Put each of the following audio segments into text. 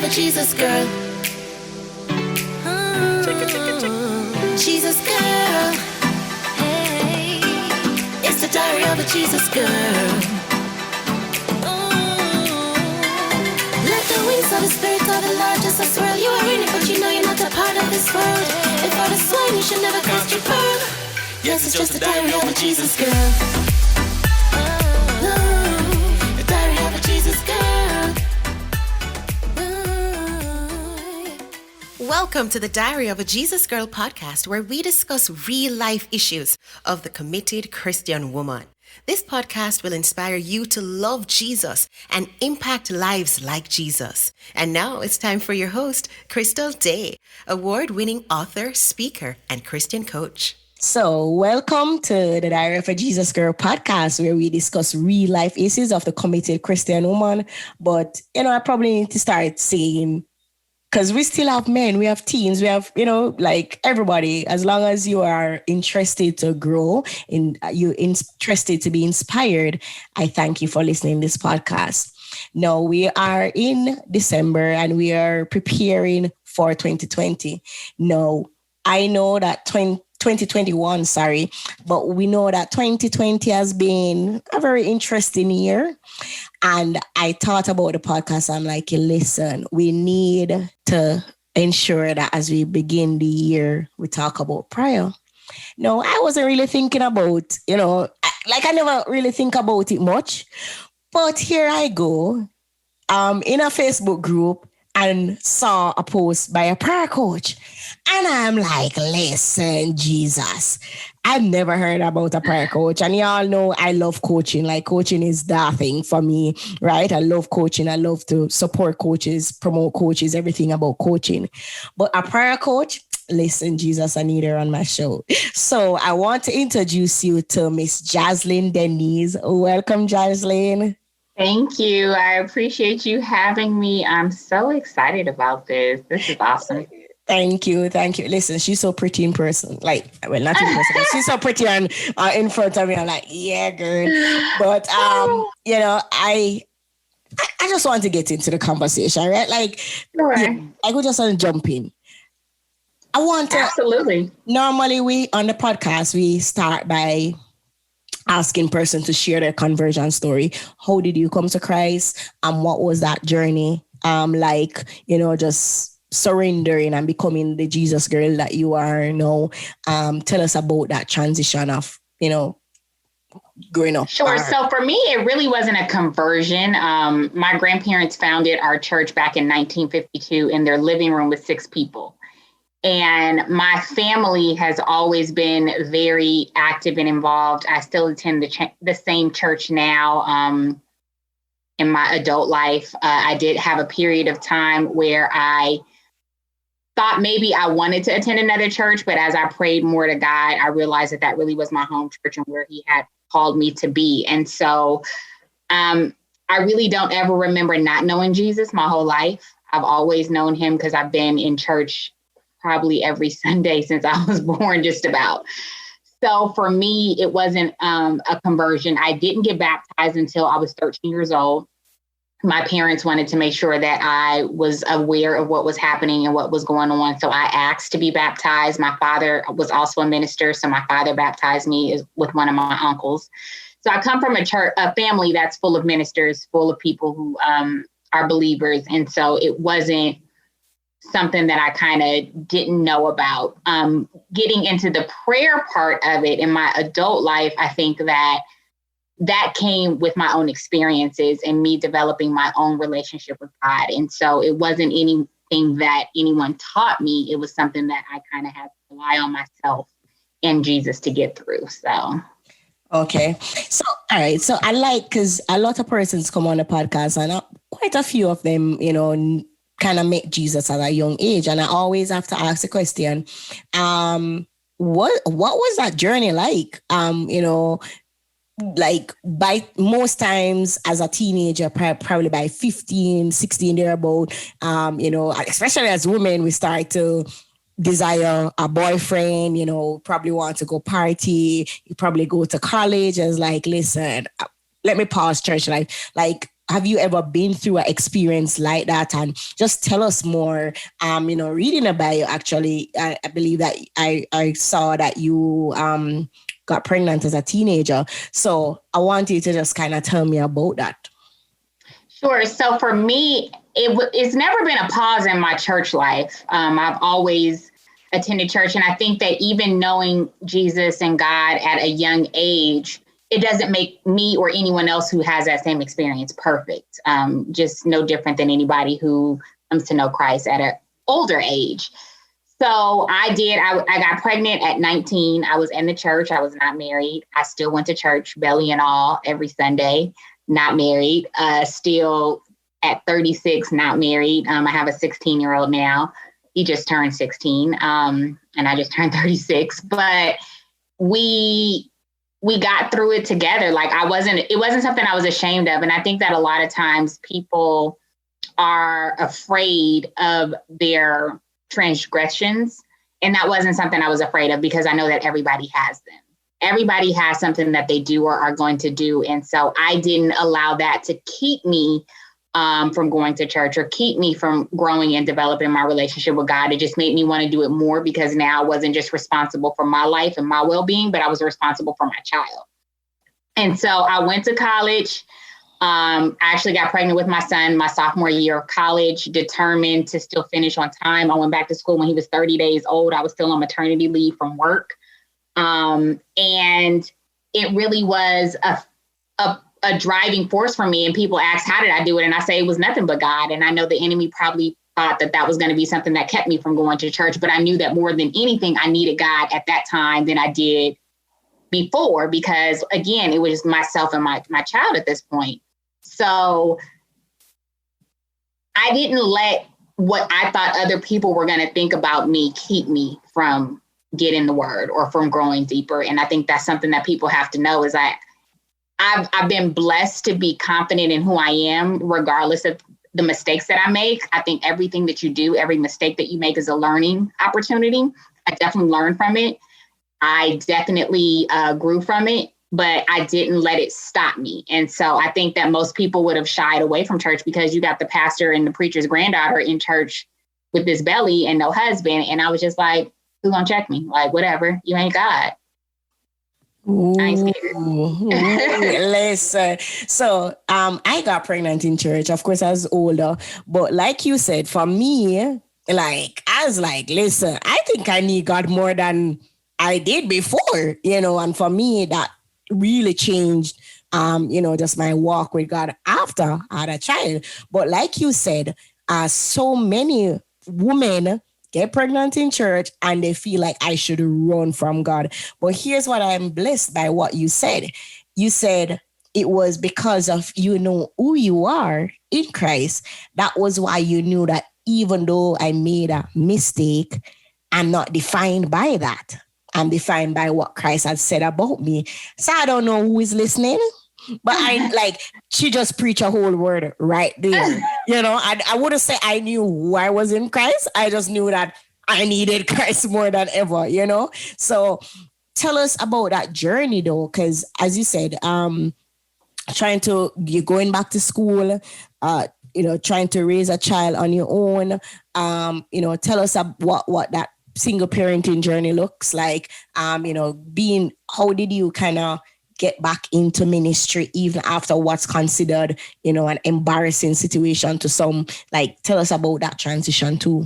of a Jesus girl. Jesus girl. Hey, it's the diary of a Jesus girl. Let the wings of the Spirit of the Lord just swirl. You are in it, but you know you're not a part of this world. And for the swine, you should never cast your pearl. Yes, it's just the diary of a Jesus girl. The diary of a Jesus girl. Welcome to the Diary of a Jesus Girl podcast, where we discuss real life issues of the committed Christian woman. This podcast will inspire you to love Jesus and impact lives like Jesus. And now it's time for your host, Crystal Day, award-winning author, speaker, and Christian coach. So, welcome to the Diary of a Jesus Girl podcast, where we discuss real life issues of the committed Christian woman. But, I probably need to start saying, because we still have men, we have teens, we have, like everybody, as long as you are interested to grow and you're interested to be inspired, I thank you for listening to this podcast. Now, we are in December and we are preparing for 2020. Now, I know that 2021, but we know that 2020 has been a very interesting year. And I thought about the podcast. I'm like, listen, we need to ensure that as we begin the year, we talk about prayer. No, I wasn't really thinking about, I never really think about it much. But here I go in a Facebook group and saw a post by a prayer coach. And I'm like, listen, Jesus, I've never heard about a prayer coach. And y'all know I love coaching. Like, coaching is the thing for me, right? I love coaching. I love to support coaches, promote coaches, everything about coaching. But a prayer coach, listen, Jesus, I need her on my show. So I want to introduce you to Miss Jazlyn Denise. Welcome, Jazlyn. Thank you. I appreciate you having me. I'm so excited about this. This is awesome. Thank you. Listen, she's so pretty in person. Not in person. She's so pretty in front of me. I'm like, yeah, girl. But I just want to get into the conversation, right? Sure. I could just jump in. I want to. Absolutely. Normally, we on the podcast we start by asking person to share their conversion story. How did you come to Christ? What was that journey just surrendering and becoming the Jesus girl that you are now? Tell us about that transition of, growing up. Sure. So for me, it really wasn't a conversion. My grandparents founded our church back in 1952 in their living room with 6 people. And my family has always been very active and involved. I still attend the same church now in my adult life. I did have a period of time where I thought maybe I wanted to attend another church, but as I prayed more to God, I realized that really was my home church and where he had called me to be. And so I really don't ever remember not knowing Jesus my whole life. I've always known him because I've been in church probably every Sunday since I was born, just about. So for me, it wasn't a conversion. I didn't get baptized until I was 13 years old. My parents wanted to make sure that I was aware of what was happening and what was going on. So I asked to be baptized. My father was also a minister, so my father baptized me with one of my uncles. So I come from a family that's full of ministers, full of people who are believers. And so it wasn't something that I kind of didn't know about. Getting into the prayer part of it in my adult life, I think that came with my own experiences and me developing my own relationship with God. And so it wasn't anything that anyone taught me. It was something that I kind of had to rely on myself and Jesus to get through. So. Okay. So, all right. So because a lot of persons come on the podcast and quite a few of them, kind of met Jesus at a young age. And I always have to ask the question, what was that journey like? By most times as a teenager, probably by 15, 16, thereabout, especially as women, we start to desire a boyfriend, probably want to go party, you probably go to college as listen, let me pause church life. have you ever been through an experience like that? And just tell us more. Reading about you, actually, I believe that I saw that you got pregnant as a teenager. So I want you to just kind of tell me about that. Sure. So for me, it's never been a pause in my church life. I've always attended church. And I think that even knowing Jesus and God at a young age, it doesn't make me or anyone else who has that same experience perfect. Just no different than anybody who comes to know Christ at an older age. So I got pregnant at 19. I was in the church. I was not married. I still went to church, belly and all, every Sunday, not married. Still at 36, not married. I have a 16-year-old now. He just turned 16, and I just turned 36. But we got through it together. Like it wasn't something I was ashamed of. And I think that a lot of times people are afraid of their transgressions. And that wasn't something I was afraid of, because I know that everybody has them. Everybody has something that they do or are going to do. And so I didn't allow that to keep me from going to church or keep me from growing and developing my relationship with God. It just made me want to do it more, because now I wasn't just responsible for my life and my well-being, but I was responsible for my child. And so I went to college. I actually got pregnant with my son my sophomore year of college, determined to still finish on time. I went back to school when he was 30 days old. I was still on maternity leave from work. And it really was a driving force for me. And people ask, how did I do it? And I say it was nothing but God. And I know the enemy probably thought that was going to be something that kept me from going to church. But I knew that more than anything, I needed God at that time than I did before, because again, it was myself and my child at this point. So I didn't let what I thought other people were going to think about me keep me from getting the word or from growing deeper. And I think that's something that people have to know, is that I've been blessed to be confident in who I am, regardless of the mistakes that I make. I think everything that you do, every mistake that you make is a learning opportunity. I definitely learned from it. I definitely grew from it, but I didn't let it stop me. And so I think that most people would have shied away from church, because you got the pastor and the preacher's granddaughter in church with this belly and no husband. And I was just like, who's gonna check me? Like, whatever, you ain't God. Listen. So I got pregnant in church. Of course, I was older. But like you said, for me, like, I was like, listen, I think I need God more than I did before, and for me, that really changed, just my walk with God after I had a child. But like you said, so many women get pregnant in church and they feel like I should run from God. But here's what I'm blessed by what you said. You said it was because of who you are in Christ. That was why you knew that even though I made a mistake, I'm not defined by that. I'm defined by what Christ had said about me. So I don't know who is listening, but she just preached a whole word right there. I wouldn't say I knew who I was in Christ. I just knew that I needed Christ more than ever, So tell us about that journey though, because as you said, you're going back to school, trying to raise a child on your own. Tell us what that single parenting journey looks like. How did you kind of get back into ministry even after what's considered, an embarrassing situation to some? Like, tell us about that transition too.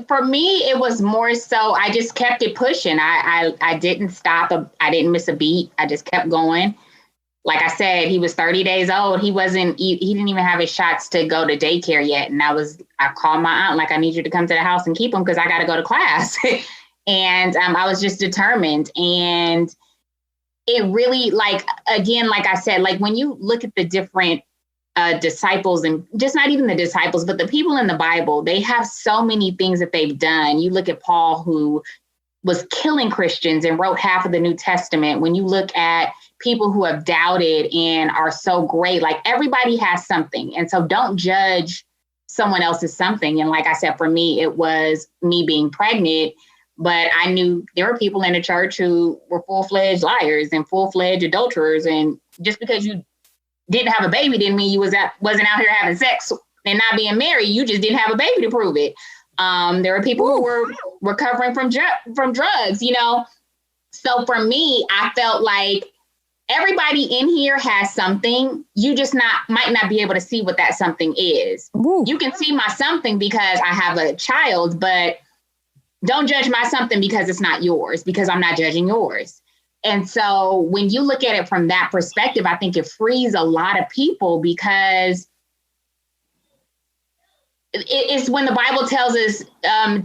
For me, it was more so I just kept it pushing. I didn't stop. I didn't miss a beat. I just kept going. Like I said, he was 30 days old. He didn't even have his shots to go to daycare yet. And I called my aunt, like, I need you to come to the house and keep him because I got to go to class. And I was just determined. And it really, like I said, like when you look at the different disciples, and just not even the disciples, but the people in the Bible, they have so many things that they've done. You look at Paul, who was killing Christians and wrote half of the New Testament. When you look at people who have doubted and are so great, like everybody has something. And so don't judge someone else's something. And like I said, for me, it was me being pregnant, but I knew there were people in the church who were full-fledged liars and full-fledged adulterers. And just because you didn't have a baby didn't mean you wasn't out here having sex and not being married. You just didn't have a baby to prove it. There were people who were recovering from drugs, you know. So for me, I felt like everybody in here has something. You just might not be able to see what that something is. Ooh. You can see my something because I have a child, but don't judge my something because it's not yours, because I'm not judging yours. And so when you look at it from that perspective, I think it frees a lot of people, because it's when the Bible tells us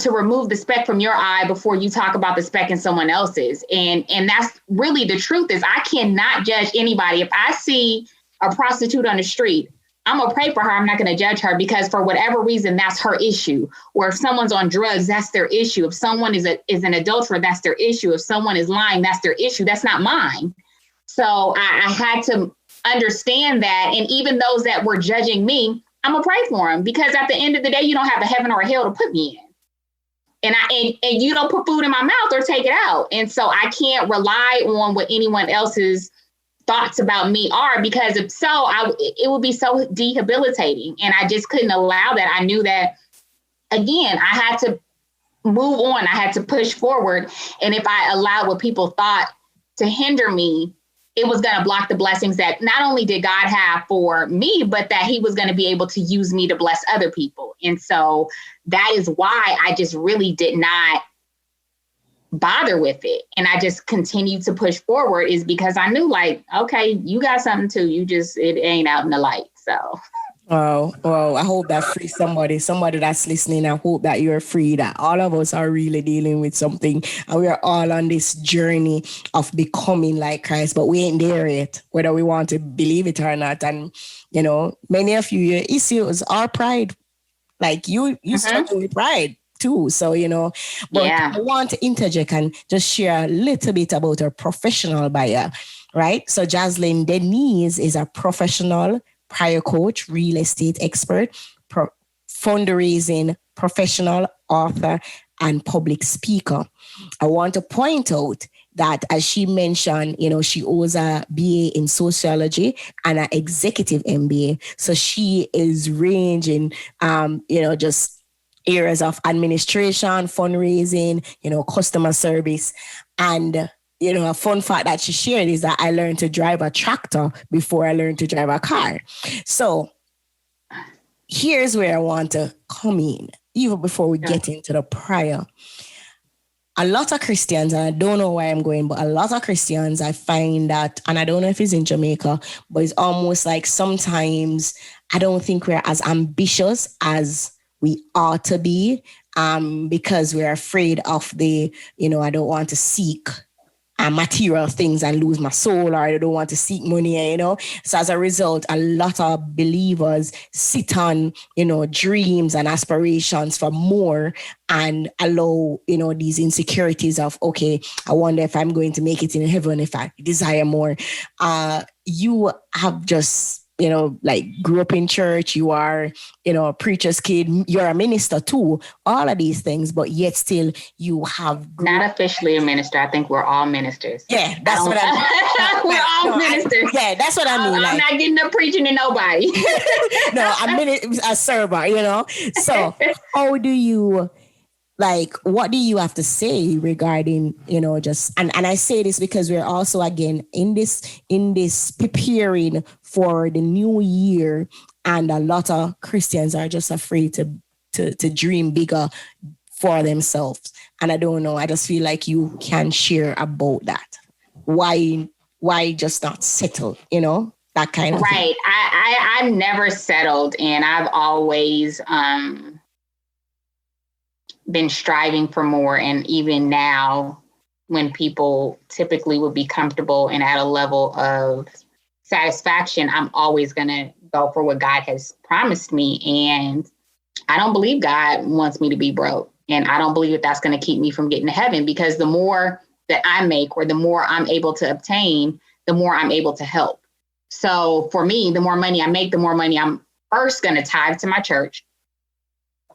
to remove the speck from your eye before you talk about the speck in someone else's. And that's really the truth. Is I cannot judge anybody. If I see a prostitute on the street, I'm going to pray for her. I'm not going to judge her, because for whatever reason, that's her issue. Or if someone's on drugs, that's their issue. If someone is an adulterer, that's their issue. If someone is lying, that's their issue. That's not mine. So I had to understand that. And even those that were judging me, I'm gonna pray for them, because at the end of the day, you don't have a heaven or a hell to put me in. And you don't put food in my mouth or take it out. And so I can't rely on what anyone else's thoughts about me are, because if so, it would be so debilitating. And I just couldn't allow that. I knew that, again, I had to move on. I had to push forward. And if I allowed what people thought to hinder me, it was going to block the blessings that not only did God have for me, but that he was going to be able to use me to bless other people. And so that is why I just really did not bother with it. And I just continued to push forward, is because I knew, like, okay, you got something too. It ain't out in the light. So. Oh, I hope that frees somebody that's listening. I hope that you're free, that all of us are really dealing with something, and we are all on this journey of becoming like Christ, but we ain't there yet, whether we want to believe it or not. And, you know, many of you, your issues are pride. Like you struggle with pride too. So, you know, but I want to interject and just share a little bit about our professional buyer, right? So Jazlyn Denise is a professional prior coach, real estate expert, fundraising professional, author, and public speaker. I want to point out that, as she mentioned, you know, she owns a BA in sociology and an executive MBA. So she is ranging, you know, just areas of administration, fundraising, you know, customer service. And you know, a fun fact that she shared is that I learned to drive a tractor before I learned to drive a car. So here's where I want to come in, even before we get into the prior. A lot of Christians, and I don't know where I'm going, but a lot of Christians, I find that, and I don't know if it's in Jamaica, but it's almost like sometimes I don't think we're as ambitious as we ought to be, because we're afraid of the, you know, I don't want to seek material things and lose my soul, or I don't want to seek money, you know. So as a result, a lot of believers sit on, you know, dreams and aspirations for more, and allow, you know, these insecurities of, okay, I wonder if I'm going to make it in heaven if I desire more. You have just, you know, like grew up in church, you are, you know, a preacher's kid, you're a minister too, all of these things, but yet still you have... Not officially a minister. I think we're all ministers. Yeah, that's what I mean. We're all ministers. Yeah, that's what I mean. I'm not getting up preaching to nobody. No, I'm a server, you know. So how do you... Like, what do you have to say regarding, you know, just, and I say this because we're also, again, in this preparing for the new year, and a lot of Christians are just afraid to dream bigger for themselves. And I don't know, I just feel like you can share about that. Why just not settle, you know, that kind of right. thing. I've never settled, and I've always, been striving for more. And even now, when people typically would be comfortable and at a level of satisfaction, I'm always going to go for what God has promised me. And I don't believe God wants me to be broke. And I don't believe that that's going to keep me from getting to heaven, because the more that I make, or the more I'm able to obtain, the more I'm able to help. So for me, the more money I make, the more money I'm first going to tithe to my church,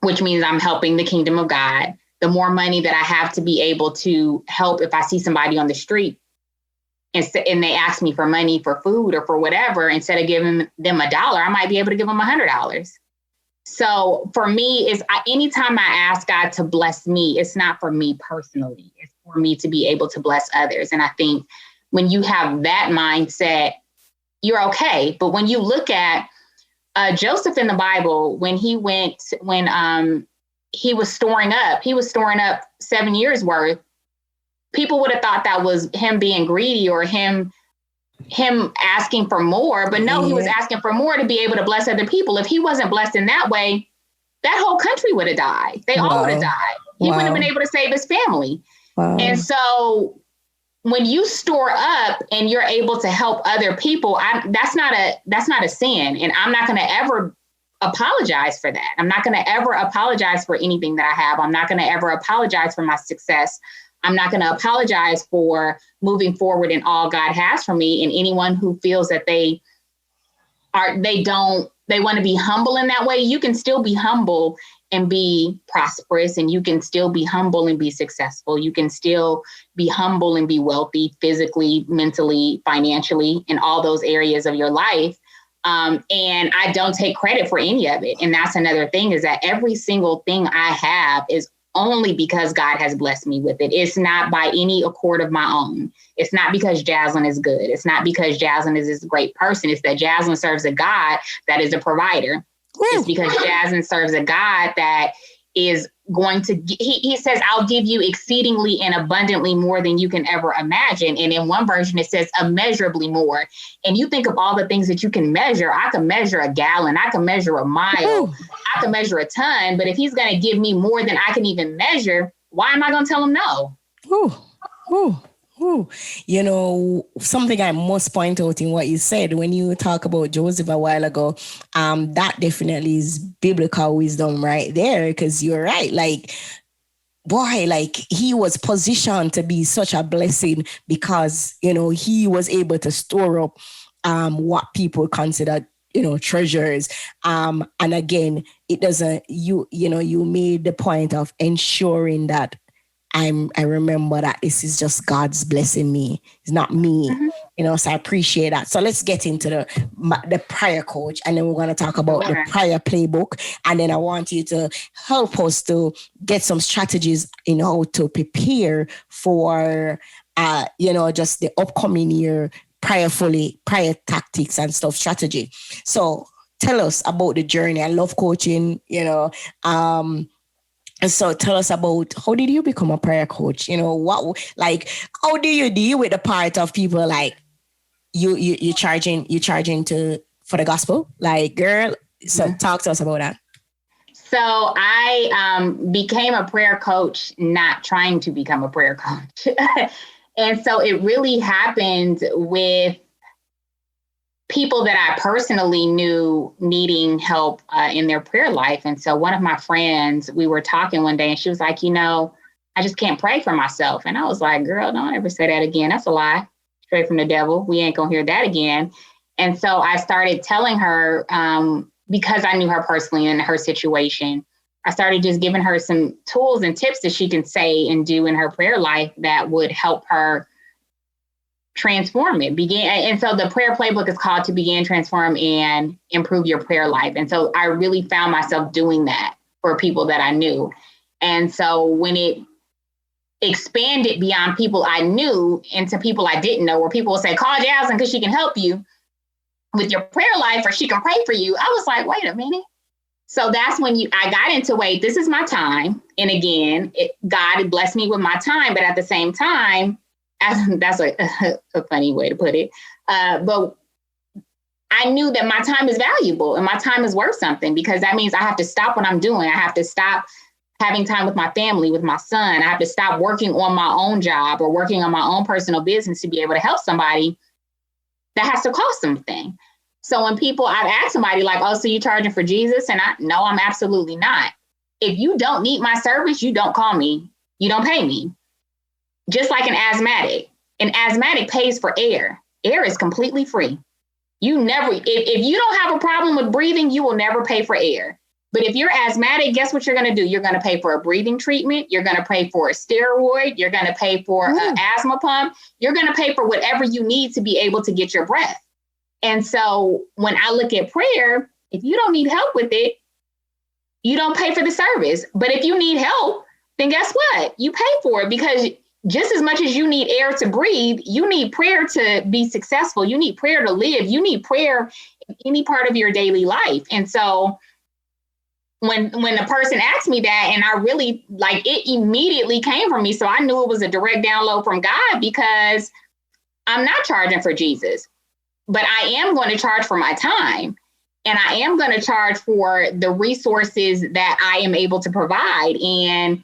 which means I'm helping the kingdom of God. The more money that I have to be able to help if I see somebody on the street and they ask me for money for food or for whatever, instead of giving them $1, I might be able to give them $100. So for me, anytime I ask God to bless me, it's not for me personally. It's for me to be able to bless others. And I think when you have that mindset, you're okay. But when you look at Joseph in the Bible, when he was storing up 7 years worth, people would have thought that was him being greedy or him asking for more. But no, he was asking for more to be able to bless other people. If he wasn't blessed in that way, that whole country would have died. They all would have died. He wouldn't have been able to save his family. Wow. And so when you store up and you're able to help other people, that's not a sin. And I'm not going to ever apologize for that. I'm not going to ever apologize for anything that I have. I'm not going to ever apologize for my success. I'm not going to apologize for moving forward in all God has for me. And anyone who feels that they want to be humble in that way, you can still be humble and be prosperous, and you can still be humble and be successful. You can still be humble and be wealthy physically, mentally, financially, in all those areas of your life. And I don't take credit for any of it. And that's another thing, is that every single thing I have is only because God has blessed me with it. It's not by any accord of my own. It's not because Jazlyn is good. It's not because Jazlyn is this great person. It's that Jazlyn serves a God that is a provider. It's because Jazlyn serves a God that is going to, he says, I'll give you exceedingly and abundantly more than you can ever imagine. And in one version, it says immeasurably more. And you think of all the things that you can measure. I can measure a gallon. I can measure a mile. I can measure a ton. But if he's going to give me more than I can even measure, why am I going to tell him no? You know, something I must point out in what you said when you talk about Joseph a while ago, that definitely is biblical wisdom right there, because you're right. Like, boy, like he was positioned to be such a blessing because, you know, he was able to store up what people consider, you know, treasures. And again, it doesn't, you made the point of ensuring that I remember that this is just God's blessing me. It's not me, you know, so I appreciate that. So let's get into the prayer coach, and then we're going to talk about the prayer playbook. And then I want you to help us to get some strategies in how to prepare for, just the upcoming year, prayer tactics and stuff, strategy. So tell us about the journey. I love coaching, you know, and so tell us about, how did you become a prayer coach? You know, how do you deal with the part of people like you charging for the gospel? Like, girl, so talk to us about that. So I became a prayer coach, not trying to become a prayer coach. And so it really happened with people that I personally knew needing help in their prayer life. And so one of my friends, we were talking one day and she was like, you know, I just can't pray for myself. And I was like, girl, don't ever say that again. That's a lie. Straight from the devil. We ain't gonna hear that again. And so I started telling her, because I knew her personally and her situation, I started just giving her some tools and tips that she can say and do in her prayer life that would help her transform it. And so the prayer playbook is called To Begin, Transform, and Improve Your Prayer Life. And so I really found myself doing that for people that I knew. And so when it expanded beyond people I knew into people I didn't know, where people will say, call Jazlyn because she can help you with your prayer life, or she can pray for you. I was like, wait a minute. So that's when I got into, wait, this is my time. And again, God blessed me with my time, but at the same time, that's a funny way to put it. But I knew that my time is valuable and my time is worth something, because that means I have to stop what I'm doing. I have to stop having time with my family, with my son. I have to stop working on my own job or working on my own personal business to be able to help somebody. That has to cost something. So when I've asked somebody like, oh, so you charging for Jesus? And no, I'm absolutely not. If you don't need my service, you don't call me. You don't pay me. Just like an asthmatic pays for air. Air is completely free. You never, if you don't have a problem with breathing, you will never pay for air. But if you're asthmatic, guess what you're going to do? You're going to pay for a breathing treatment. You're going to pay for a steroid. You're going to pay for an asthma pump. You're going to pay for whatever you need to be able to get your breath. And so when I look at prayer, if you don't need help with it, you don't pay for the service. But if you need help, then guess what? You pay for it, because just as much as you need air to breathe, you need prayer to be successful. You need prayer to live. You need prayer in any part of your daily life. And so when the person asked me that, and I really, like, it immediately came from me. So I knew it was a direct download from God, because I'm not charging for Jesus, but I am going to charge for my time. And I am going to charge for the resources that I am able to provide. And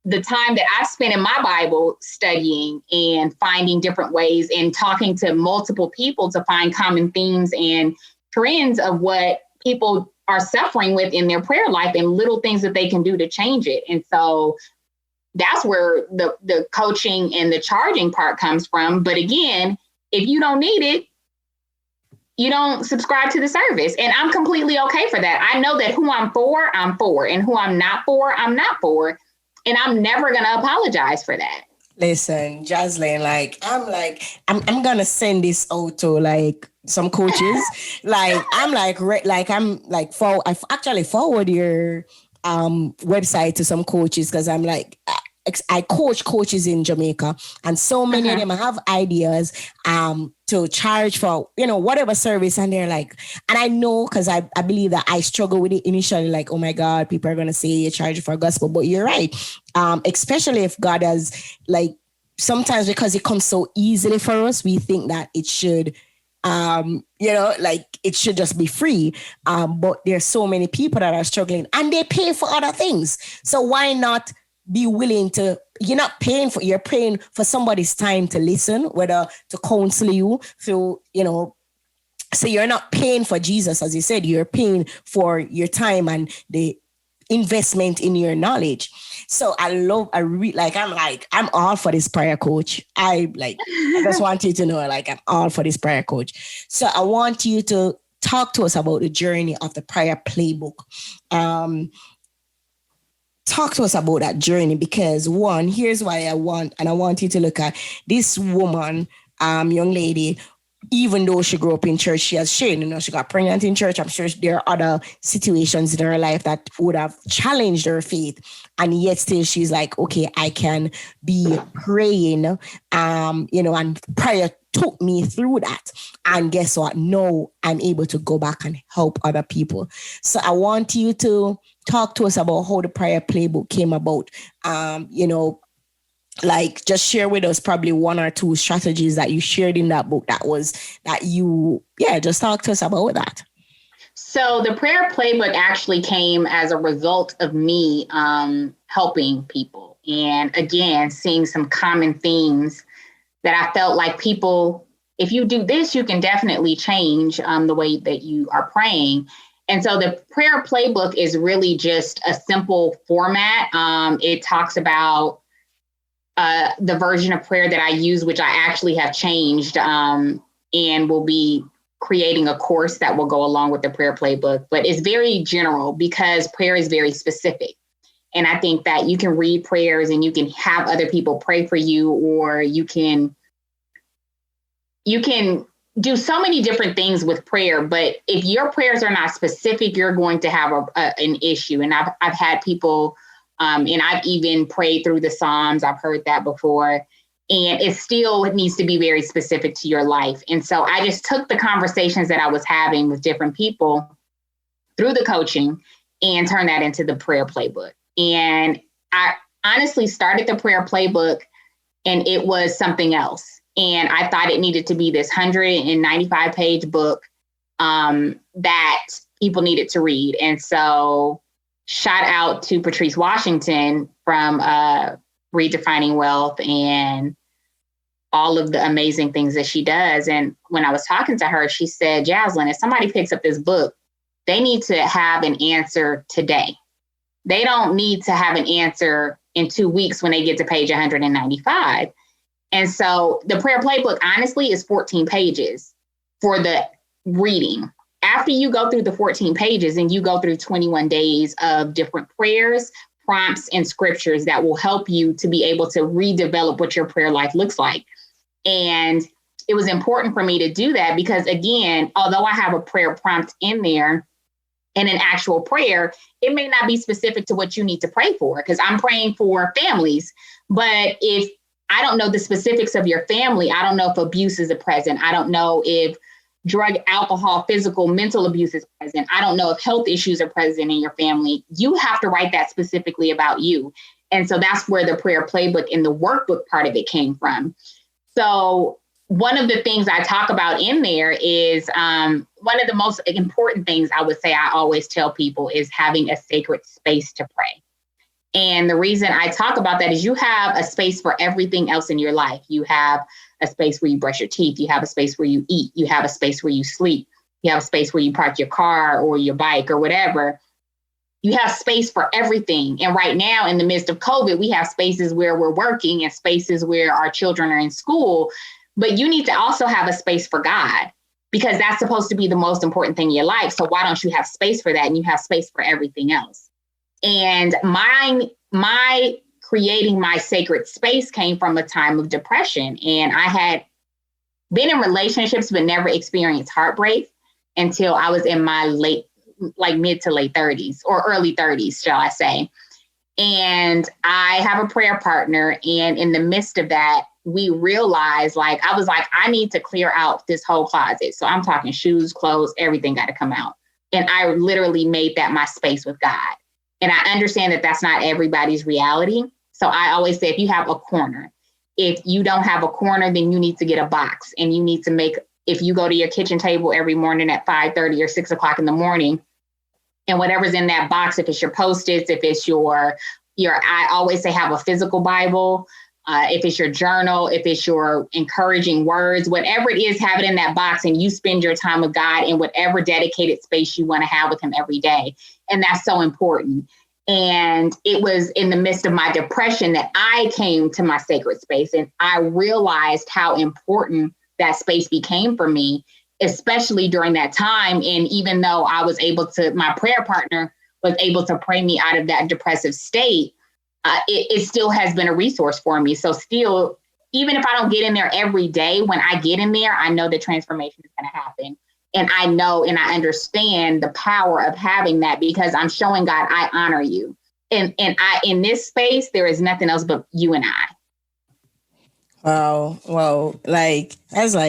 the time that I've spent in my Bible studying and finding different ways and talking to multiple people to find common themes and trends of what people are suffering with in their prayer life and little things that they can do to change it. And so that's where the coaching and the charging part comes from. But again, if you don't need it, you don't subscribe to the service. And I'm completely okay for that. I know that who I'm for, and who I'm not for, I'm not for. And I'm never going to apologize for that. Listen, Jazlyn, I'm going to send this out to some coaches. I've actually forward your website to some coaches, because I coach coaches in Jamaica, and so many of them have ideas to charge for, whatever service. And they're like, and I know, because I believe that I struggle with it initially, like, oh my God, people are going to say you're charging for gospel. But you're right. Especially if God has, sometimes because it comes so easily for us, we think that it should, it should just be free. But there's so many people that are struggling, and they pay for other things. So why not be willing to, you're paying for somebody's time to listen, whether to counsel you through, so you're not paying for Jesus, as you said, you're paying for your time and the investment in your knowledge. So I'm all for this prayer coach. I just want you to know, I'm all for this prayer coach. So I want you to talk to us about the journey of the prayer playbook. Talk to us about that journey, because one, here's why I want you to look at this woman, young lady. Even though she grew up in church, she has shared, she got pregnant in church. I'm sure there are other situations in her life that would have challenged her faith. And yet still she's like, okay, I can be praying, and prayer took me through that. And guess what? No, I'm able to go back and help other people. So I want you to talk to us about how the prayer playbook came about. Just share with us probably one or two strategies that you shared in that book just talk to us about that. So the prayer playbook actually came as a result of me helping people. And again, seeing some common themes that I felt like people, if you do this, you can definitely change the way that you are praying. And so the prayer playbook is really just a simple format. It talks about the version of prayer that I use, which I actually have changed and will be creating a course that will go along with the prayer playbook. But it's very general because prayer is very specific. And I think that you can read prayers and you can have other people pray for you, or you can do so many different things with prayer. But if your prayers are not specific, you're going to have an issue. And I've had people, and I've even prayed through the Psalms. I've heard that before. And it needs to be very specific to your life. And so I just took the conversations that I was having with different people through the coaching and turned that into the prayer playbook. And I honestly started the prayer playbook and it was something else. And I thought it needed to be this 195-page book that people needed to read. And so shout out to Patrice Washington from Redefining Wealth and all of the amazing things that she does. And when I was talking to her, she said, Jazlyn, if somebody picks up this book, they need to have an answer today. They don't need to have an answer in 2 weeks when they get to page 195. And so the prayer playbook, honestly, is 14 pages for the reading. after you go through the 14 pages and you go through 21 days of different prayers, prompts, and scriptures that will help you to be able to redevelop what your prayer life looks like. And it was important for me to do that because, again, although I have a prayer prompt in there and an actual prayer, it may not be specific to what you need to pray for, because I'm praying for families. But if I don't know the specifics of your family, I don't know if abuse is present. I don't know if drug, alcohol, physical, mental abuse is present. I don't know if health issues are present in your family. You have to write that specifically about you. And so that's where the prayer playbook and the workbook part of it came from. So one of the things I talk about in there is one of the most important things I would say I always tell people is having a sacred space to pray. And the reason I talk about that is you have a space for everything else in your life. You have a space where you brush your teeth. You have a space where you eat. You have a space where you sleep. You have a space where you park your car or your bike or whatever. You have space for everything. And right now, in the midst of COVID, we have spaces where we're working and spaces where our children are in school. But you need to also have a space for God, because that's supposed to be the most important thing in your life. So why don't you have space for that? And you have space for everything else. And my creating my sacred space came from a time of depression. And I had been in relationships, but never experienced heartbreak until I was in my mid to late 30s or early 30s, shall I say. And I have a prayer partner. And in the midst of that, we realized, I was like, I need to clear out this whole closet. So I'm talking shoes, clothes, everything got to come out. And I literally made that my space with God. And I understand that that's not everybody's reality. So I always say, if you have a corner, if you don't have a corner, then you need to get a box, and you need to if you go to your kitchen table every morning at 5:30 or 6 o'clock in the morning, and whatever's in that box, if it's your Post-its, if it's I always say have a physical Bible, if it's your journal, if it's your encouraging words, whatever it is, have it in that box, and you spend your time with God in whatever dedicated space you want to have with him every day. And that's so important. And it was in the midst of my depression that I came to my sacred space, and I realized how important that space became for me, especially during that time. And even though my prayer partner was able to pray me out of that depressive state, it still has been a resource for me. So still, even if I don't get in there every day, when I get in there, I know the transformation is going to happen. And I know and I understand the power of having that, because I'm showing God, I honor you. And in this space, there is nothing else but you and I. Wow. That's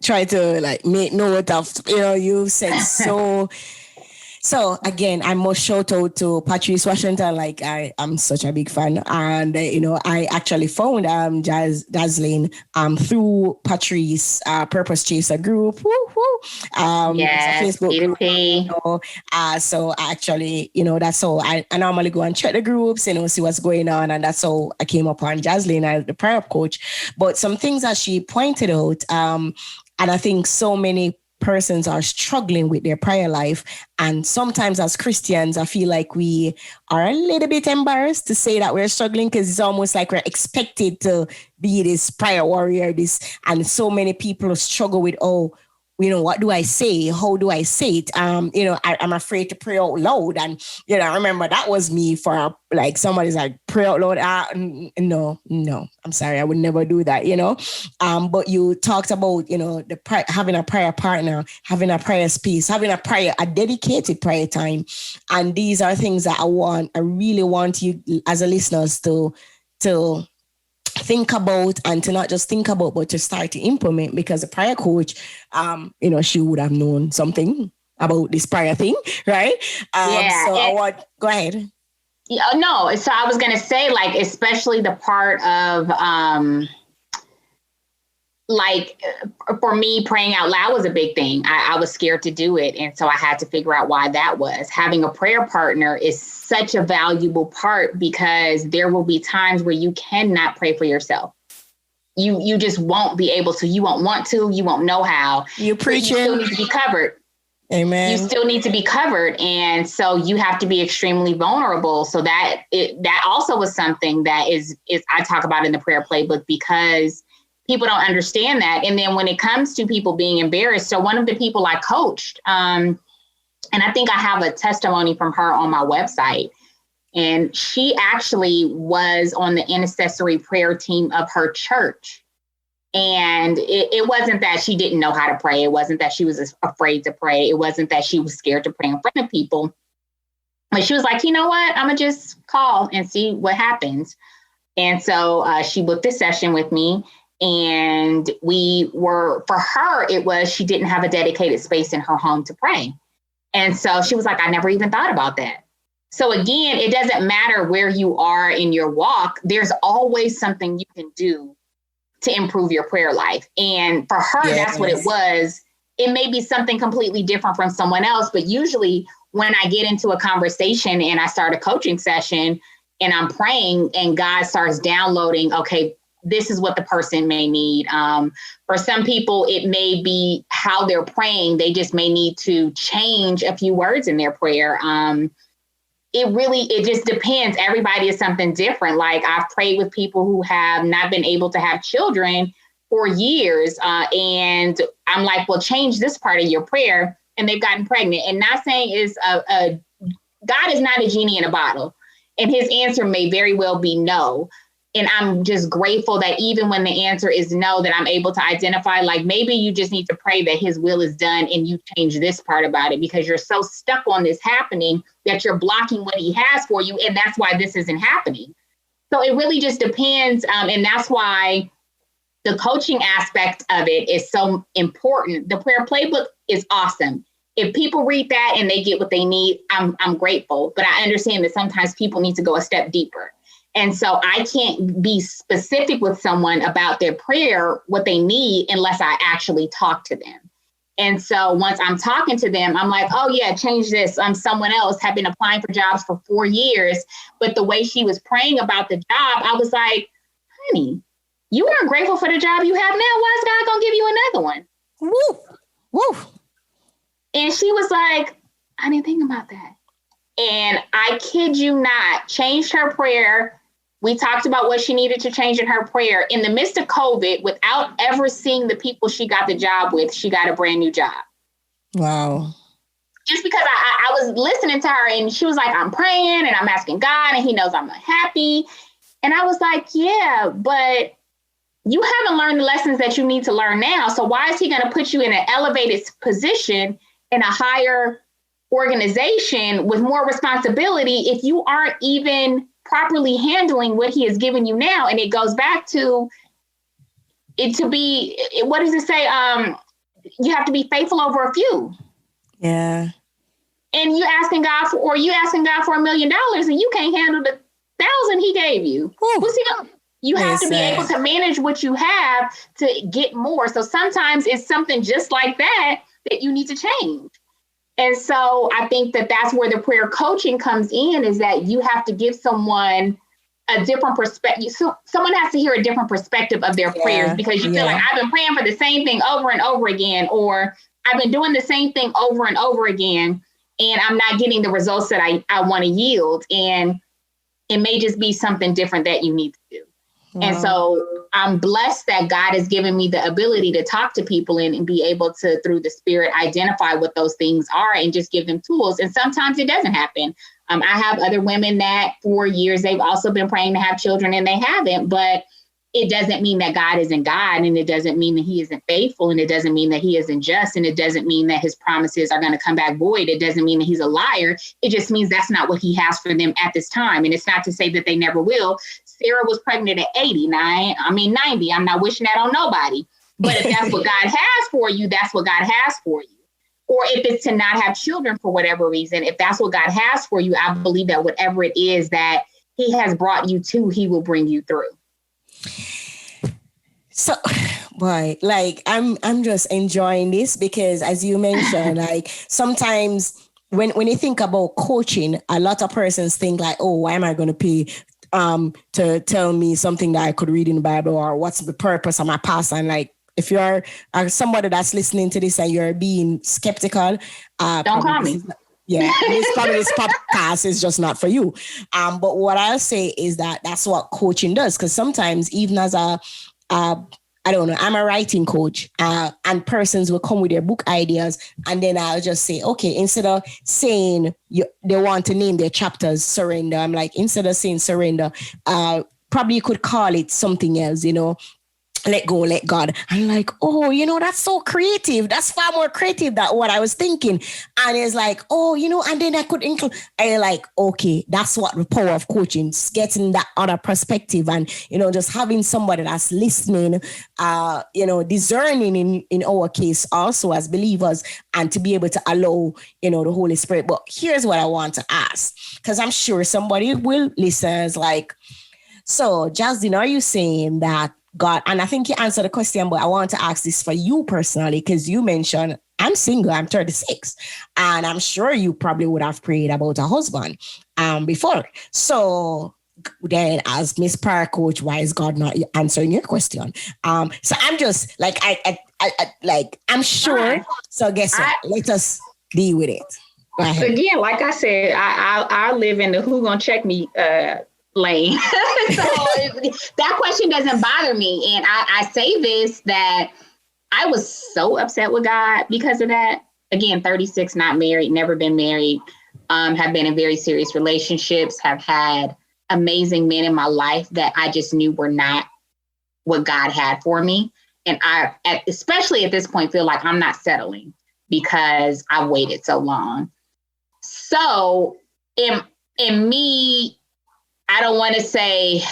try to make note of, you said so. So again, I must shout out to Patrice Washington. I'm such a big fan, and I actually found Jazlyn through Patrice Purpose Chaser group. Yes, Facebook group. So actually, that's how I normally go and check the groups, see what's going on, and that's how I came upon Jazlyn as the prayer coach. But some things that she pointed out, and I think so many persons are struggling with their prayer life. And sometimes as Christians, I feel like we are a little bit embarrassed to say that we're struggling, because it's almost like we're expected to be this prayer warrior, and so many people struggle with, what do I say? How do I say it? I'm afraid to pray out loud. And, I remember that was me for somebody's pray out loud. No, I'm sorry. I would never do that, But you talked about, having a prayer partner, having a prayer space, having a dedicated prayer time. And these are things that I really want you as a listeners to think about, and to not just think about, but to start to implement, because a prayer coach, she would have known something about this prayer thing, right? Go ahead. Yeah, no. So I was going to say, especially the part of, for me, praying out loud was a big thing. I was scared to do it. And so I had to figure out why that was. Having a prayer partner is such a valuable part, because there will be times where you cannot pray for yourself. You just won't be able to. You won't want to. You won't know how. You preaching. You still need to be covered. Amen. You still need to be covered. And so you have to be extremely vulnerable. So that also was something that is I talk about in the prayer playbook, because people don't understand that. And then when it comes to people being embarrassed, so one of the people I coached, and I think I have a testimony from her on my website, and she actually was on the intercessory prayer team of her church. And it wasn't that she didn't know how to pray. It wasn't that she was afraid to pray. It wasn't that she was scared to pray in front of people. But she was like, you know what? I'm going to just call and see what happens. And so she booked a session with me. And for her, it was, she didn't have a dedicated space in her home to pray. And so she was like, I never even thought about that. So again, it doesn't matter where you are in your walk. There's always something you can do to improve your prayer life. And for her, That's what it was. It may be something completely different from someone else, but usually when I get into a conversation and I start a coaching session and I'm praying and God starts downloading, okay, this is what the person may need. For some people, it may be how they're praying. They just may need to change a few words in their prayer. It just depends. Everybody is something different. Like I've prayed with people who have not been able to have children for years. And I'm like, well, change this part of your prayer. And they've gotten pregnant. And not saying God is not a genie in a bottle. And his answer may very well be no. And I'm just grateful that even when the answer is no, that I'm able to identify, like, maybe you just need to pray that his will is done and you change this part about it because you're so stuck on this happening that you're blocking what he has for you. And that's why this isn't happening. So it really just depends. And that's why the coaching aspect of it is so important. The prayer playbook is awesome. If people read that and they get what they need, I'm grateful. But I understand that sometimes people need to go a step deeper. And so I can't be specific with someone about their prayer, what they need, unless I actually talk to them. And so once I'm talking to them, I'm like, oh, yeah, change this. Someone else had been applying for jobs for 4 years. But the way she was praying about the job, I was like, honey, you aren't grateful for the job you have now. Why is God going to give you another one? Woo, woo. And she was like, I didn't think about that. And I kid you not, changed her prayer. We talked about what she needed to change in her prayer. In the midst of COVID, without ever seeing the people she got the job with, she got a brand new job. Wow. Just because I was listening to her and she was like, I'm praying and I'm asking God and he knows I'm unhappy. And I was like, yeah, but you haven't learned the lessons that you need to learn now. So why is he going to put you in an elevated position in a higher organization with more responsibility if you aren't even properly handling what he has given you now? And it goes back to it to be, what does it say? You have to be faithful over a few. Yeah. And you asking God for $1 million and you can't handle the 1,000 he gave you. What's he gonna? You have to be able to manage what you have to get more. So sometimes it's something just like that you need to change. And so I think that that's where the prayer coaching comes in, is that you have to give someone a different perspective. So someone has to hear a different perspective of their prayers, because you feel like I've been praying for the same thing over and over again, or I've been doing the same thing over and over again, and I'm not getting the results that I want to yield. And it may just be something different that you need to do. Wow. And so I'm blessed that God has given me the ability to talk to people and be able to, through the Spirit, identify what those things are and just give them tools. And sometimes it doesn't happen. I have other women that for years, they've also been praying to have children and they haven't, but it doesn't mean that God isn't God, and it doesn't mean that he isn't faithful, and it doesn't mean that he isn't just, and it doesn't mean that his promises are going to come back void. It doesn't mean that he's a liar. It just means that's not what he has for them at this time. And it's not to say that they never will. Sarah was pregnant at 90. I'm not wishing that on nobody. But if that's what God has for you, that's what God has for you. Or if it's to not have children for whatever reason, if that's what God has for you, I believe that whatever it is that he has brought you to, he will bring you through. So, boy, like I'm just enjoying this, because as you mentioned, like sometimes when you think about coaching, a lot of persons think like, oh, why am I going to pay to tell me something that I could read in the Bible, or what's the purpose of my past? And like, if you're somebody that's listening to this and you're being skeptical, don't call me. This podcast is just not for you. But what I'll say is that that's what coaching does. Because sometimes, even as a I don't know, I'm a writing coach, and persons will come with their book ideas, and then I'll just say, okay, instead of saying they want to name their chapters surrender, I'm like, instead of saying surrender, probably you could call it something else, let go, let God. I'm like, oh, that's so creative. That's far more creative than what I was thinking. And it's like, oh, and then I could include, I like, okay, that's what the power of coaching is, getting that other perspective and, just having somebody that's listening, discerning in our case also as believers, and to be able to allow, the Holy Spirit. But here's what I want to ask, because I'm sure somebody will listen is like, so Jazlyn, are you saying that God, and I think you answered the question, but I want to ask this for you personally, because you mentioned I'm single, I'm 36, and I'm sure you probably would have prayed about a husband before. So then as Miss Prayer Coach, why is God not answering your question? So I'm just like, I'm sure. So guess what? Let us deal with it. Go ahead. Again, like I said, I live in the who gonna check me lane. So that question doesn't bother me. And I say this, that I was so upset with God because of that. Again, 36, not married, never been married, have been in very serious relationships, have had amazing men in my life that I just knew were not what God had for me. And I, especially at this point, feel like I'm not settling because I waited so long. So in me, I don't want to say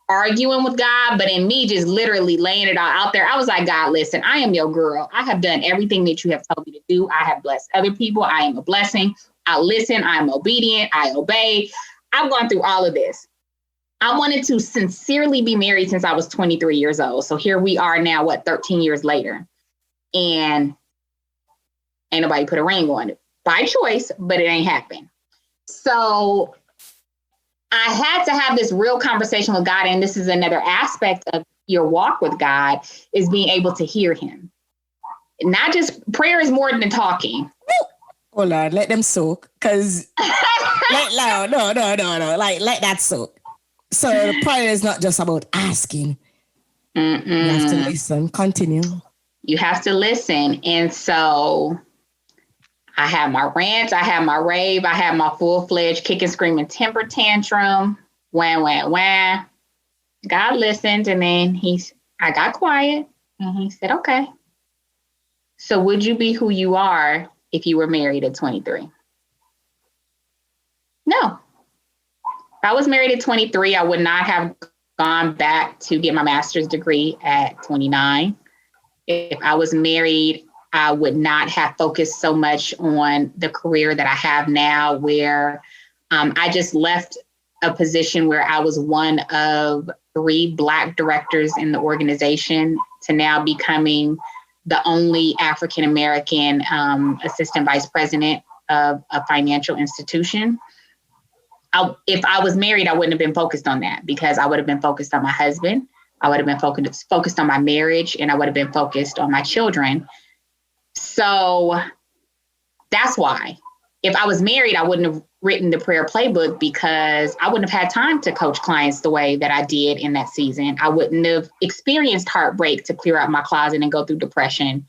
arguing with God, but in me just literally laying it all out there, I was like, God, listen, I am your girl. I have done everything that you have told me to do. I have blessed other people. I am a blessing. I listen. I'm obedient. I obey. I've gone through all of this. I wanted to sincerely be married since I was 23 years old. So here we are now, 13 years later. And ain't nobody put a ring on it by choice, but it ain't happened. So I had to have this real conversation with God. And this is another aspect of your walk with God, is being able to hear him. Not just prayer is more than talking. Oh Lord, let them soak. Cause no. Like let that soak. So the prayer is not just about asking. You have to listen. Continue. You have to listen. And so I had my rant, I had my rave, I had my full-fledged kick and screaming temper tantrum. Wah. God listened, and then I got quiet, and he said, okay. So would you be who you are if you were married at 23? No. If I was married at 23, I would not have gone back to get my master's degree at 29. If I was married, I would not have focused so much on the career that I have now, where I just left a position where I was one of 3 Black directors in the organization to now becoming the only African-American assistant vice president of a financial institution. If I was married, I wouldn't have been focused on that, because I would have been focused on my husband. I would have been focused on my marriage, and I would have been focused on my children. So that's why. If I was married, I wouldn't have written the prayer playbook, because I wouldn't have had time to coach clients the way that I did in that season. I wouldn't have experienced heartbreak to clear out my closet and go through depression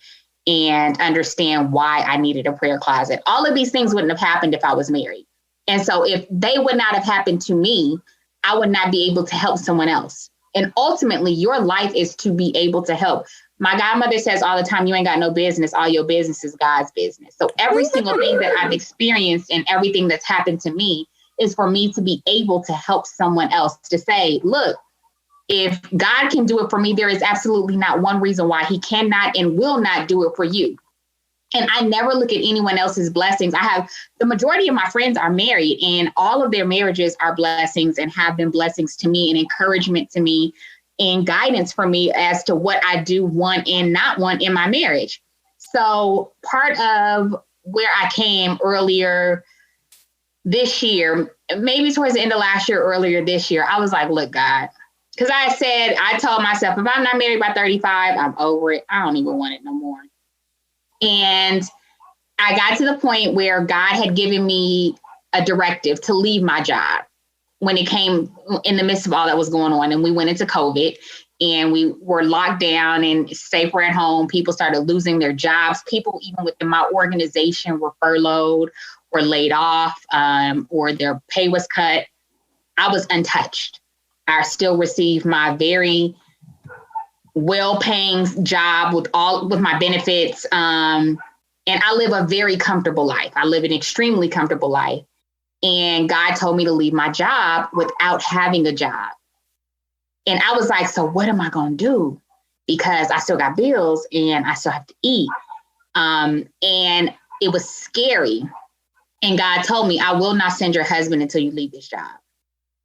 and understand why I needed a prayer closet. All of these things wouldn't have happened if I was married. And so if they would not have happened to me, I would not be able to help someone else. And ultimately, your life is to be able to help. My godmother says all the time, you ain't got no business. All your business is God's business. So every single thing that I've experienced and everything that's happened to me is for me to be able to help someone else, to say, look, if God can do it for me, there is absolutely not one reason why he cannot and will not do it for you. And I never look at anyone else's blessings. The majority of my friends are married, and all of their marriages are blessings and have been blessings to me and encouragement to me and guidance for me as to what I do want and not want in my marriage. So part of where I came earlier this year, maybe towards the end of last year, earlier this year, I was like, look, God, because I told myself, if I'm not married by 35, I'm over it. I don't even want it no more. And I got to the point where God had given me a directive to leave my job when it came in the midst of all that was going on. And we went into COVID. and we were locked down and safer at home. People started losing their jobs. People even within my organization were furloughed or laid off, or their pay was cut. I was untouched. I still received my very well-paying job with my benefits. And I live a very comfortable life. I live an extremely comfortable life. And God told me to leave my job without having a job. And I was like, so what am I going to do? Because I still got bills and I still have to eat. And it was scary. And God told me, I will not send your husband until you leave this job.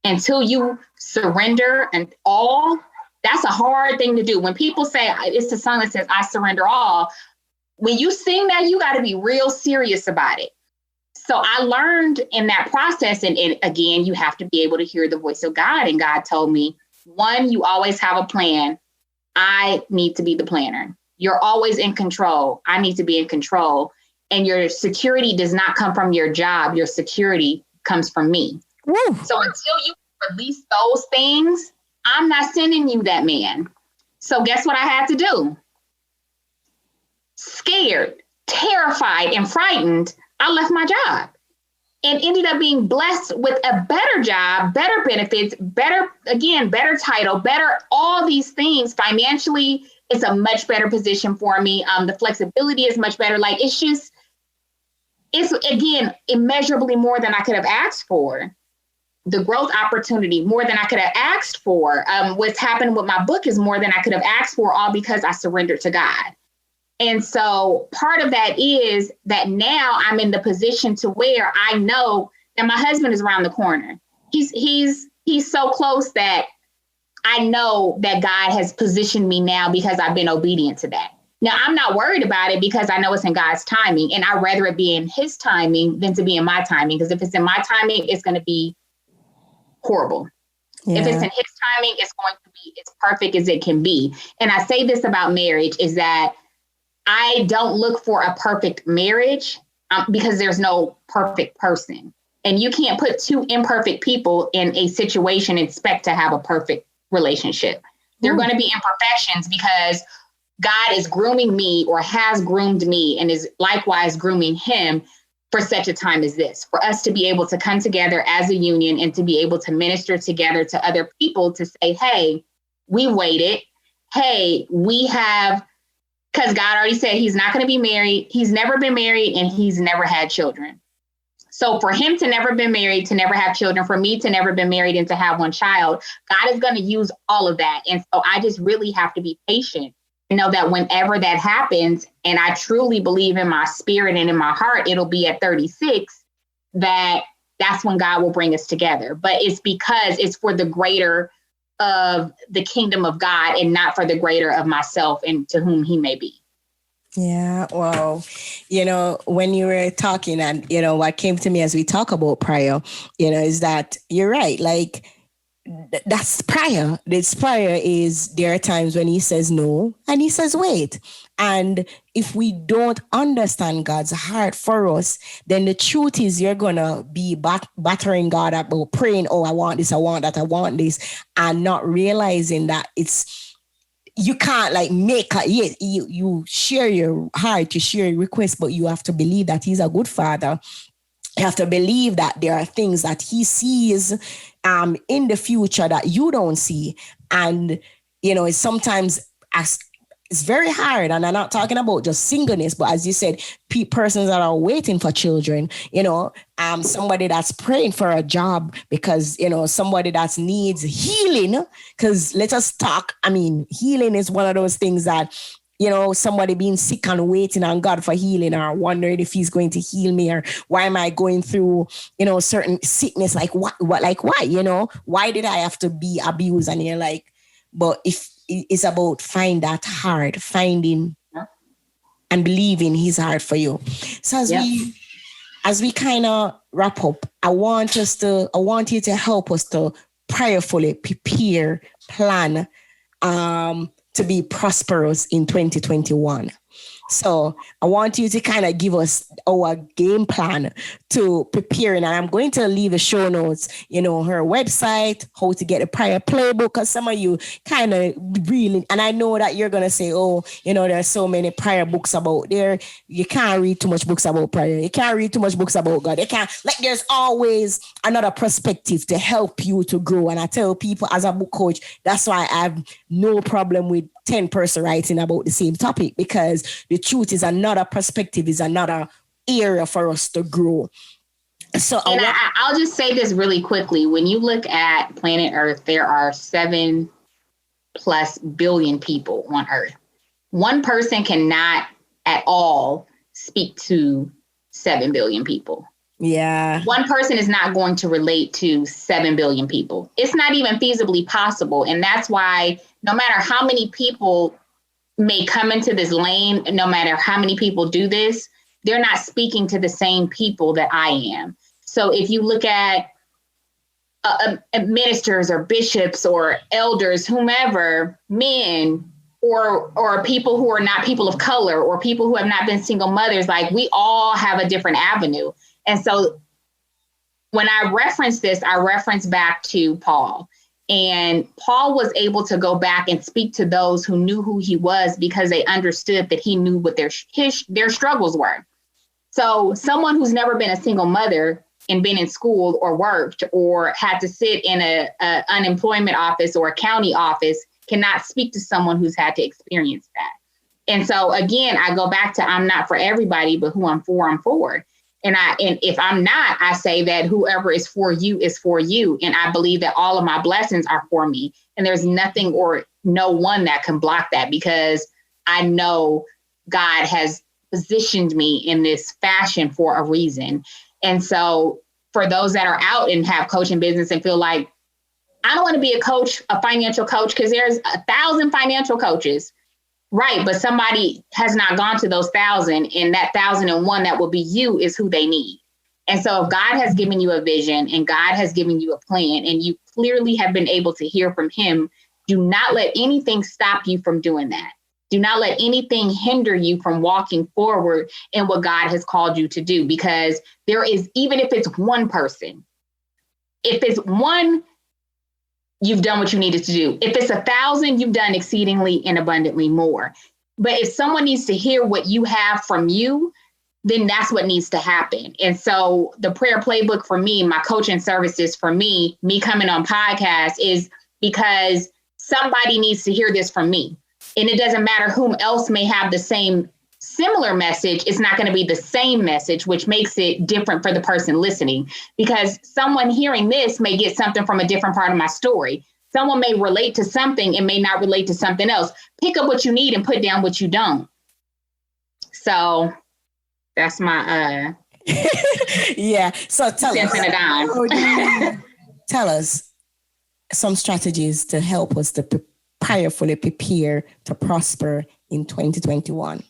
Until you surrender and all, that's a hard thing to do. When people say, it's a song that says, I surrender all. When you sing that, you got to be real serious about it. So I learned in that process, and again, you have to be able to hear the voice of God. And God told me, one, you always have a plan. I need to be the planner. You're always in control. I need to be in control. And your security does not come from your job. Your security comes from me. Woo. So until you release those things, I'm not sending you that man. So guess what I had to do? Scared, terrified, and frightened, I left my job and ended up being blessed with a better job, better benefits, better title, better all these things. Financially, it's a much better position for me. The flexibility is much better. Like it's again, immeasurably more than I could have asked for. The growth opportunity, more than I could have asked for. What's happened with my book is more than I could have asked for, all because I surrendered to God. And so part of that is that now I'm in the position to where I know that my husband is around the corner. He's so close that I know that God has positioned me now because I've been obedient to that. Now, I'm not worried about it because I know it's in God's timing, and I'd rather it be in his timing than to be in my timing, because if it's in my timing, it's going to be horrible. Yeah. If it's in his timing, it's going to be as perfect as it can be. And I say this about marriage is that I don't look for a perfect marriage because there's no perfect person. And you can't put two imperfect people in a situation and expect to have a perfect relationship. There are going to be imperfections because God is grooming me or has groomed me and is likewise grooming him for such a time as this, for us to be able to come together as a union and to be able to minister together to other people to say, hey, we waited. Hey, we have, because God already said he's not going to be married. He's never been married and he's never had children. So for him to never been married, to never have children, for me to never been married and to have one child, God is going to use all of that. And so I just really have to be patient. You know, that whenever that happens, and I truly believe in my spirit and in my heart, it'll be at 36, that's when God will bring us together. But it's because it's for the greater of the kingdom of God and not for the greater of myself and to whom he may be. Yeah, well, you know, when you were talking and, you know, what came to me as we talk about prayer, you know, is that you're right. Like, that's prayer. This prayer is, there are times when he says no and he says wait. And if we don't understand God's heart for us, then the truth is you're going to be battering God about praying, oh, I want this, I want that, I want this, and not realizing that you can't like you share your heart, you share your request, but you have to believe that he's a good father. You have to believe that there are things that he sees in the future that you don't see. And, you know, it's sometimes it's very hard. And I'm not talking about just singleness, but as you said, persons that are waiting for children, you know, somebody that's praying for a job because, you know, somebody that needs healing, because let us talk. I mean, healing is one of those things that, you know, somebody being sick and waiting on God for healing or wondering if he's going to heal me or why am I going through, you know, certain sickness? Like what, why, you know, why did I have to be abused? And you're like, but if it's about finding and believing his heart for you. So as we kind of wrap up, I want you to help us to prayerfully prepare, plan, to be prosperous in 2021. So I want you to kind of give us our game plan to prepare. And I'm going to leave the show notes, her website, how to get a prayer playbook, because some of you kind of really, and I know that you're going to say, there's so many prayer books about there. You can't read too much books about prayer. You can't read too much books about God. There's always another perspective to help you to grow. And I tell people as a book coach, that's why I have no problem with 10 person writing about the same topic, because the truth is another perspective, is another area for us to grow. So I'll just say this really quickly. When you look at planet Earth, there are 7+ billion people on Earth. One person cannot at all speak to 7 billion people. Yeah. One person is not going to relate to 7 billion people. It's not even feasibly possible. And that's why no matter how many people may come into this lane, no matter how many people do this, they're not speaking to the same people that I am. So if you look at ministers or bishops or elders, whomever, men, or people who are not people of color, or people who have not been single mothers, like, we all have a different avenue. And so when I reference this, I reference back to Paul. And Paul was able to go back and speak to those who knew who he was, because they understood that he knew what their struggles were. So someone who's never been a single mother and been in school or worked or had to sit in a unemployment office or a county office cannot speak to someone who's had to experience that. And so, again, I go back to, I'm not for everybody, but who I'm for. And if I'm not, I say that whoever is for you is for you. And I believe that all of my blessings are for me. And there's nothing or no one that can block that, because I know God has positioned me in this fashion for a reason. And so for those that are out and have coaching business and feel like, I don't want to be a coach, a financial coach, because there's 1,000 financial coaches. Right. But somebody has not gone to those 1,000, and that 1,001 that will be you is who they need. And so if God has given you a vision and God has given you a plan, and you clearly have been able to hear from him, do not let anything stop you from doing that. Do not let anything hinder you from walking forward in what God has called you to do, because there is, even if it's one person, if it's one, you've done what you needed to do. If it's 1,000, you've done exceedingly and abundantly more. But if someone needs to hear what you have from you, then that's what needs to happen. And so the prayer playbook for me, my coaching services for me coming on podcast, is because somebody needs to hear this from me. And it doesn't matter whom else may have the same similar message. It's not going to be the same message, which makes it different for the person listening, because someone hearing this may get something from a different part of my story. Someone may relate to something and may not relate to something else. Pick up what you need and put down what you don't. So that's my yeah. So tell us some strategies to help us to prayerfully prepare to prosper in 2021.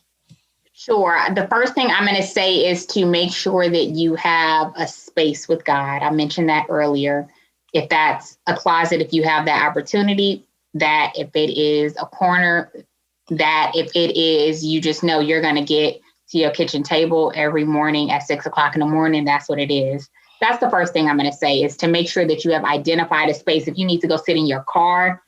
Sure. The first thing I'm going to say is to make sure that you have a space with God. I mentioned that earlier. If that's a closet, if you have that opportunity, that if it is a corner, that if it is, you just know you're going to get to your kitchen table every morning at 6 o'clock in the morning, that's what it is. That's the first thing I'm going to say, is to make sure that you have identified a space. If you need to go sit in your car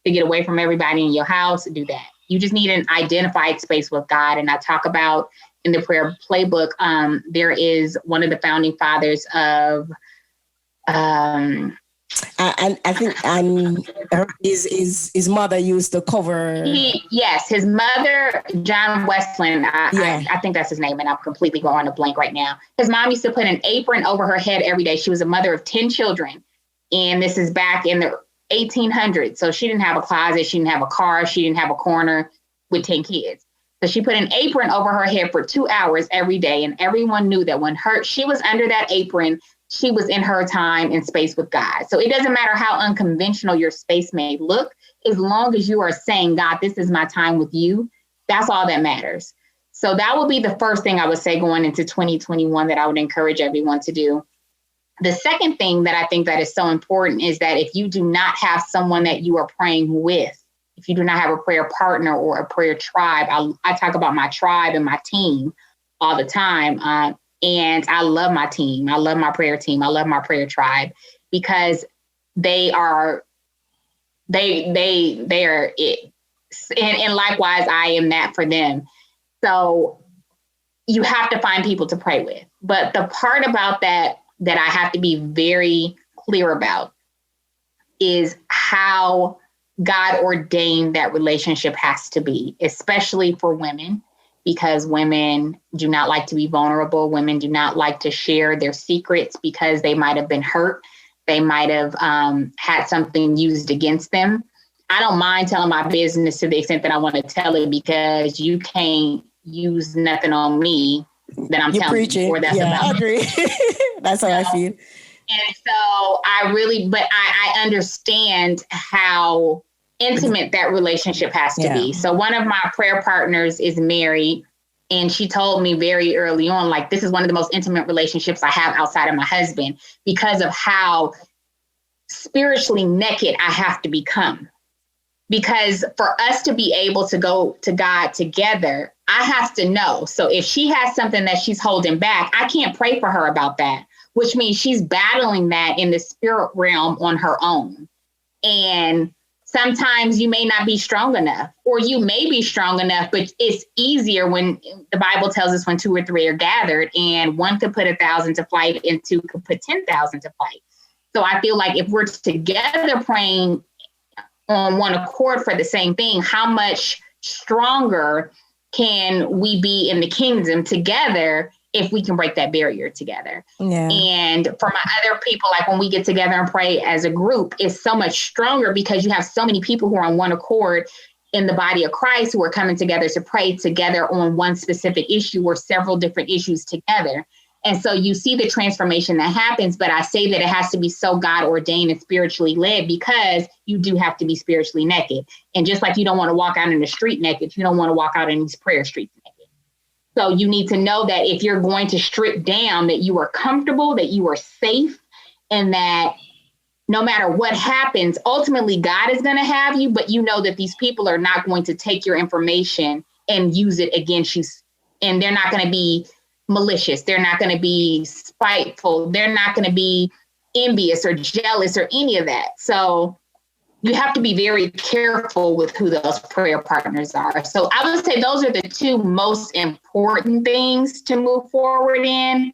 to get away from everybody in your house, do that. You just need an identified space with God. And I talk about in the prayer playbook, there is one of the founding fathers of, and I think his mother used to cover. Yes, his mother, John Wesley. I think that's his name, and I'm completely going to blank right now. His mom used to put an apron over her head every day. She was a mother of 10 children, and this is back in the 1800s. So she didn't have a closet, she didn't have a car, she didn't have a corner with 10 kids. So she put an apron over her head for 2 hours every day, and everyone knew that when she was under that apron, she was in her time and space with God. So it doesn't matter how unconventional your space may look, as long as you are saying, God, this is my time with you, that's all that matters. So that would be the first thing I would say going into 2021 that I would encourage everyone to do. The second thing that I think that is so important is that if you do not have someone that you are praying with, if you do not have a prayer partner or a prayer tribe, I talk about my tribe and my team all the time. And I love my team. I love my prayer team. I love my prayer tribe because they are it. And likewise, I am that for them. So you have to find people to pray with. But the part about that I have to be very clear about is how God ordained that relationship has to be, especially for women, because women do not like to be vulnerable. Women do not like to share their secrets because they might have been hurt. They might have had something used against them. I don't mind telling my business to the extent that I want to tell it, because you can't use nothing on me that I'm telling you. Or that's about I agree. That's how I feel. And so I understand how intimate that relationship has to be. So one of my prayer partners is married, and she told me very early on, like, this is one of the most intimate relationships I have outside of my husband because of how spiritually naked I have to become. Because for us to be able to go to God together, I have to know. So if she has something that she's holding back, I can't pray for her about that, which means she's battling that in the spirit realm on her own. And sometimes you may not be strong enough, or you may be strong enough, but it's easier when the Bible tells us when 2 or 3 are gathered, and one could put 1,000 to flight and 2 could put 10,000 to flight. So I feel like if we're together praying on one accord for the same thing, how much stronger can we be in the kingdom together if we can break that barrier together? Yeah. And for my other people, like when we get together and pray as a group, it's so much stronger because you have so many people who are on one accord in the body of Christ who are coming together to pray together on one specific issue or several different issues together. And so you see the transformation that happens, but I say that it has to be so God ordained and spiritually led, because you do have to be spiritually naked. And just like you don't want to walk out in the street naked, you don't want to walk out in these prayer streets naked. So you need to know that if you're going to strip down, that you are comfortable, that you are safe, and that no matter what happens, ultimately God is going to have you, but you know that these people are not going to take your information and use it against you. And they're not going to be malicious. They're not going to be spiteful. They're not going to be envious or jealous or any of that. So you have to be very careful with who those prayer partners are. So I would say those are the 2 most important things to move forward in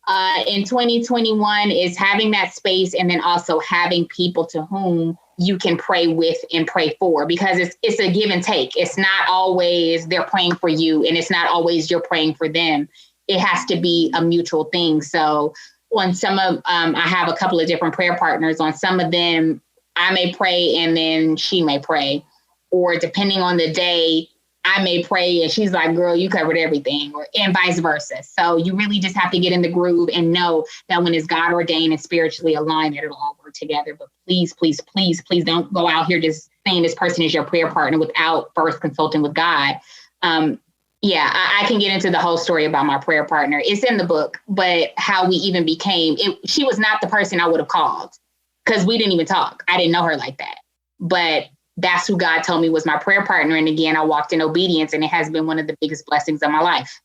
2021 is having that space, and then also having people to whom you can pray with and pray for, because it's a give and take. It's not always they're praying for you, and it's not always you're praying for them. It has to be a mutual thing. So on some of, I have a couple of different prayer partners. On some of them, I may pray and then she may pray, or depending on the day, I may pray and she's like, girl, you covered everything, and vice versa. So you really just have to get in the groove and know that when it's God ordained and spiritually aligned, that it'll all work together. But please, please, please, please don't go out here just saying this person is your prayer partner without first consulting with God. I can get into the whole story about my prayer partner. It's in the book, but how we even became, she was not the person I would have called, because we didn't even talk. I didn't know her like that. But that's who God told me was my prayer partner. And again, I walked in obedience, and it has been one of the biggest blessings of my life.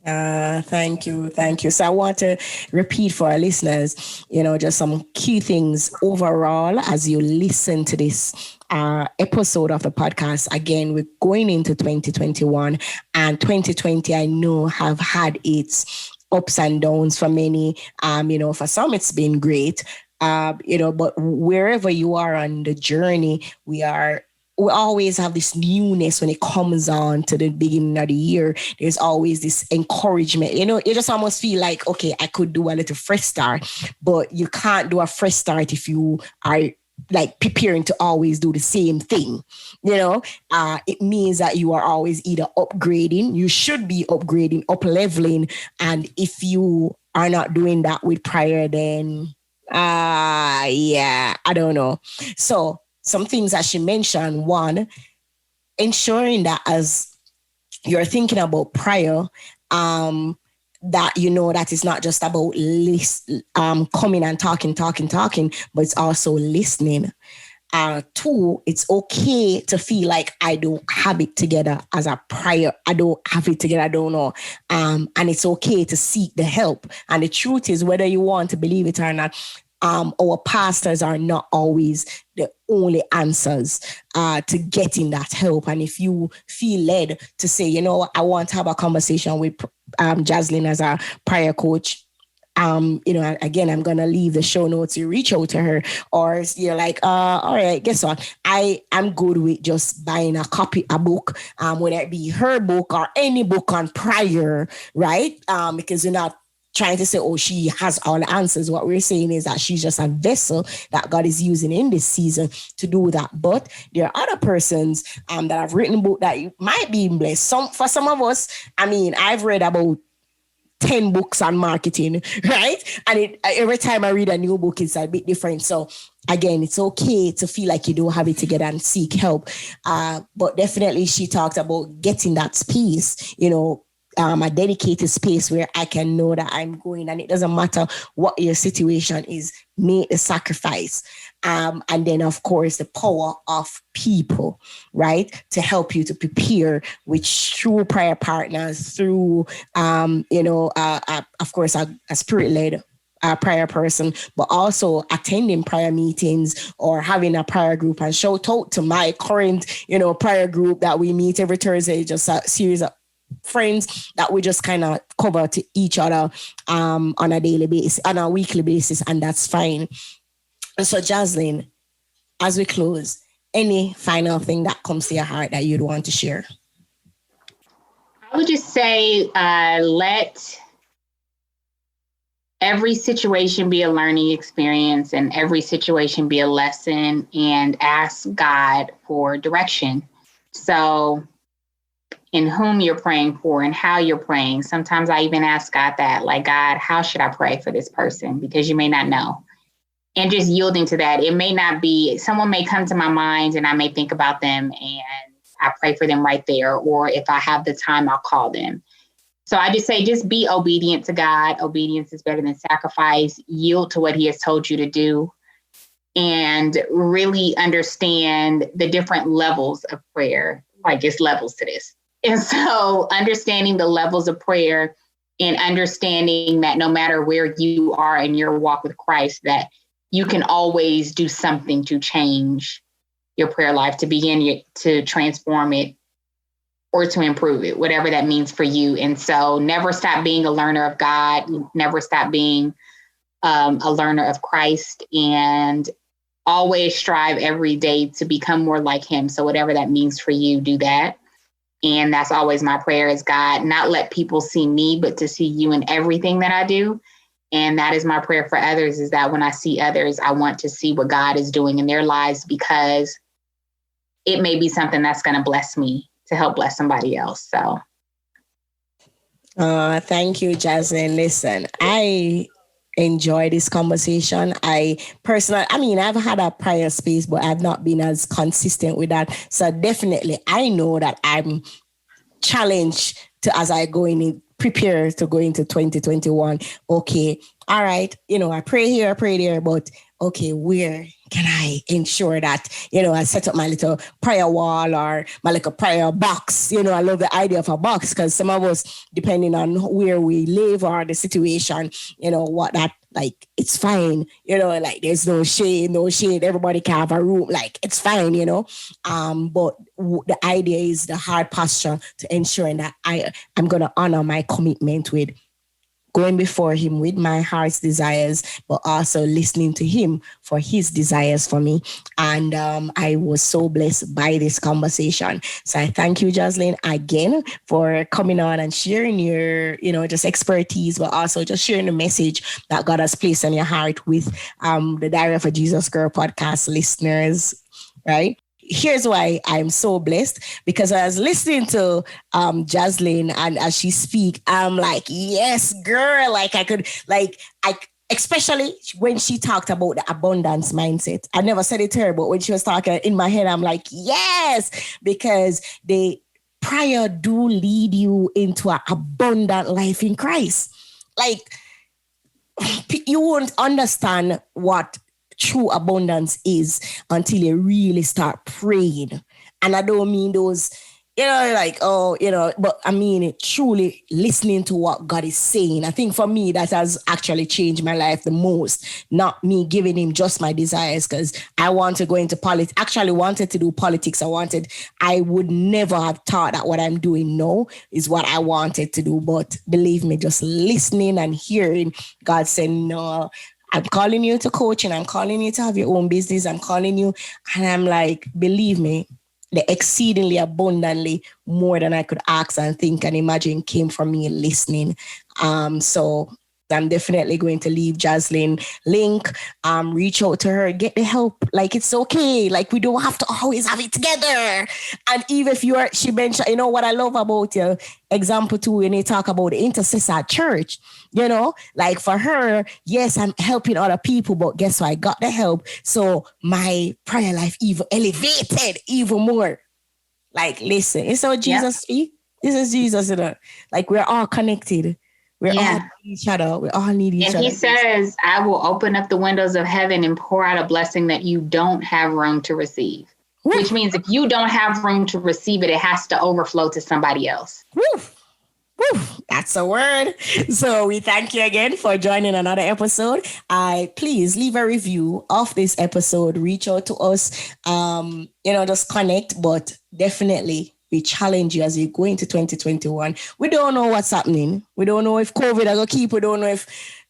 Thank you. So I want to repeat for our listeners, just some key things overall as you listen to this episode of the podcast. Again, we're going into 2021, and 2020, I know, have had its ups and downs for many. For some, it's been great. But wherever you are on the journey, we always have this newness when it comes on to the beginning of the year. There's always this encouragement. You just almost feel like, okay, I could do a little fresh start, but you can't do a fresh start if you are like preparing to always do the same thing. It means that you are always either upgrading. You should be upgrading, up leveling. And if you are not doing that with prayer, then I don't know. So some things that she mentioned: 1, ensuring that as you're thinking about prayer, that that it's not just about coming and talking, but it's also listening. Two, it's okay to feel like I don't have it together as a prior. I don't have it together. I don't know. And it's okay to seek the help. And the truth is, whether you want to believe it or not, our pastors are not always the only answers to getting that help. And if you feel led to say, I want to have a conversation with Jazlyn as a prior coach, again, I'm going to leave the show notes. You reach out to her, or you're like, all right, guess what? I'm good with just buying a book, whether it be her book or any book on prayer, right? Because you're not trying to say, oh, she has all the answers. What we're saying is that she's just a vessel that God is using in this season to do that. But there are other persons that have written a book that you might be blessed. For some of us, I've read about 10 books on marketing, right? And every time I read a new book, it's a bit different. So again, it's okay to feel like you don't have it together and seek help. But definitely she talked about getting that space, a dedicated space where I can know that I'm going, and it doesn't matter what your situation is, make the sacrifice. And then, of course, the power of people, right? To help you to prepare, which through prayer partners, through, of course, a spirit-led prayer person, but also attending prayer meetings or having a prayer group. And shout out to my current, prayer group that we meet every Thursday, just a series of friends that we just kind of cover to each other on a daily basis, on a weekly basis, and that's fine. So Jazlyn, as we close, any final thing that comes to your heart that you'd want to share? I would just say let every situation be a learning experience and every situation be a lesson, and ask God for direction. So in whom you're praying for and how you're praying. Sometimes I even ask God that, like, God, how should I pray for this person? Because you may not know. And just yielding to that. It may not be, someone may come to my mind and I may think about them and I pray for them right there. Or if I have the time, I'll call them. So I just say, just be obedient to God. Obedience is better than sacrifice. Yield to what he has told you to do. And really understand the different levels of prayer. Like, it's levels to this. And so understanding the levels of prayer and understanding that no matter where you are in your walk with Christ, that you can always do something to change your prayer life, to begin to transform it or to improve it, whatever that means for you. And so never stop being a learner of God, never stop being a learner of Christ, and always strive every day to become more like him. So whatever that means for you, do that. And that's always my prayer is, God, not let people see me, but to see you in everything that I do. And that is my prayer for others, is that when I see others, I want to see what God is doing in their lives, because it may be something that's going to bless me to help bless somebody else. So. Thank you, Jazlyn. Listen, I enjoy this conversation. I've had a prayer space, but I've not been as consistent with that. So definitely, I know that I'm challenged to, as I prepare to go into 2021. Okay, all right, I pray here, I pray there, but okay, where can I ensure that, I set up my little prayer wall or my little prayer box? I love the idea of a box, because some of us, depending on where we live or the situation, what that, like, it's fine, like there's no shade, everybody can have a room, like it's fine, but the idea is the hard posture to ensuring that I'm going to honor my commitment with going before him with my heart's desires, but also listening to him for his desires for me. And I was so blessed by this conversation. So I thank you, Jazlyn, again for coming on and sharing your, just expertise, but also just sharing the message that God has placed on your heart with the Diary of a Jesus Girl podcast listeners, right? Here's why I'm so blessed, because I was listening to Jazlyn, and as she speak, I'm like, yes, girl, like I could, like, especially when she talked about the abundance mindset. I never said it to her, but when she was talking in my head, I'm like, yes, because the prayer do lead you into an abundant life in Christ. Like, you won't understand what true abundance is until you really start praying. And I don't mean those, like, but I mean it, truly listening to what God is saying. I think for me, that has actually changed my life the most. Not me giving him just my desires, because I want to go into politics. Actually wanted to do politics. I would never have thought that what I'm doing now is what I wanted to do. But believe me, just listening and hearing God saying, no, I'm calling you to coaching. I'm calling you to have your own business. I'm calling you. And I'm like, believe me, the exceedingly abundantly more than I could ask and think and imagine came from me listening. So I'm definitely going to leave Jazlyn link, reach out to her, get the help. Like, it's okay. Like, we don't have to always have it together. And even if she mentioned, what I love about you, example too, when you talk about the intercessor at church, like for her, yes, I'm helping other people, but guess what? I got the help. So my prayer life even elevated even more. Like, listen, it's how Jesus speak. This is Jesus, like we're all connected. We all need each other. We all need each other. And he says, I will open up the windows of heaven and pour out a blessing that you don't have room to receive. Woo. Which means if you don't have room to receive it, it has to overflow to somebody else. Woo. Woo. That's a word. So we thank you again for joining another episode. Please leave a review of this episode. Reach out to us. Just connect, but definitely we challenge you as you go into 2021. We don't know what's happening. We don't know if COVID is going to keep. We don't know if,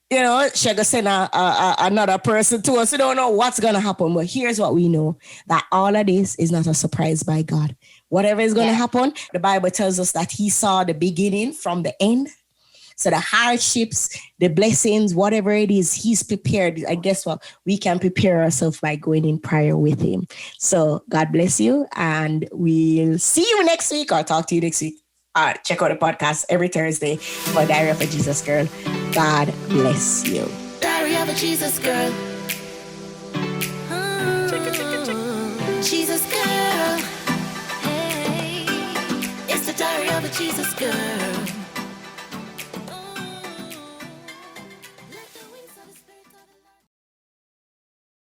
she's going to send another person to us. We don't know what's going to happen. But here's what we know, that all of this is not a surprise by God. Whatever is going to happen, the Bible tells us that he saw the beginning from the end. So the hardships, the blessings, whatever it is, he's prepared. And guess what? We can prepare ourselves by going in prayer with him. So God bless you. And we'll see you next week, or talk to you next week. Check out the podcast every Thursday for Diary of a Jesus Girl. God bless you. Diary of a Jesus Girl. Jesus Girl. Hey, it's the Diary of a Jesus Girl.